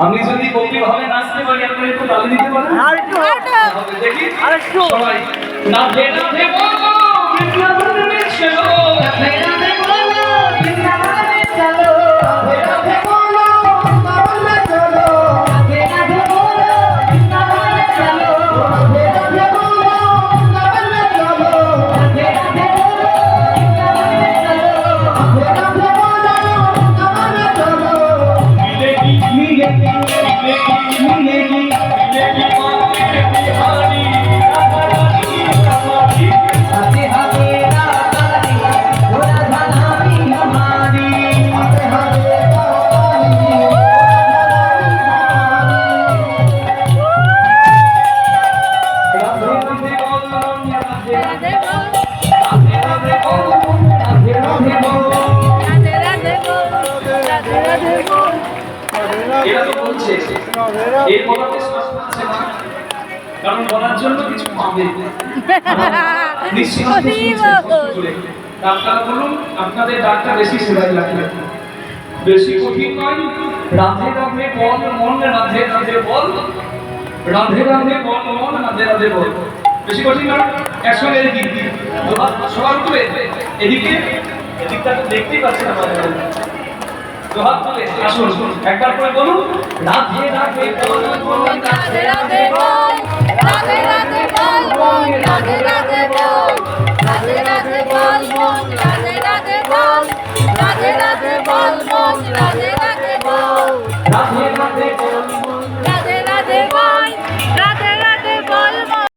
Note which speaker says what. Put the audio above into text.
Speaker 1: আমি যদি গম্ভীর ভাবে নাচতে পারি আপনি একটু তালি দিতে পারেন? দেখি সবাই নাচে নাচে বলো বৃন্দাবনে চলো, নাচে নাচে বলো বৃন্দাবনে চলো, নাচে নাচে বলো বৃন্দাবনে চলো, নাচে নাচে বলো বৃন্দাবনে চলো, নাচে নাচে বলো বৃন্দাবনে চলো, নাচে নাচে বলো বৃন্দাবনে চলো, নাচে নাচে বলো বৃন্দাবনে চলো। মিলেগি মিলেগি मिलेगी मिलेगी मिलेगी मांगे बिहारी राधारानी हमारी, हाथे हाथे राधारानी भोला धनानी हमारी, हाथे हाथे राधारानी এরা তো বলছে এই বলাতে স্পষ্ট আছে না, কারণ বলার জন্য কিছু পাবে নিশ্চিত। আপনারা বলুন আপনাদের ডাকটা বেশি সেবাই লাগবে, বেশি কঠিন নয়। রাধে রাধে বল মন রাধে রাধে বল, রাধে রাধে বল মন রাধে রাধে বল, বেশি কঠিন নয়। একসঙ্গে এদিকে সবার উপরে এদিকে এদিকটা তো দেখতেই পাচ্ছি না, হাত তুলে আসুন একবার করে বলুন রাধে রাধে বল মন রাধে রাধে বল, রাধে রাধে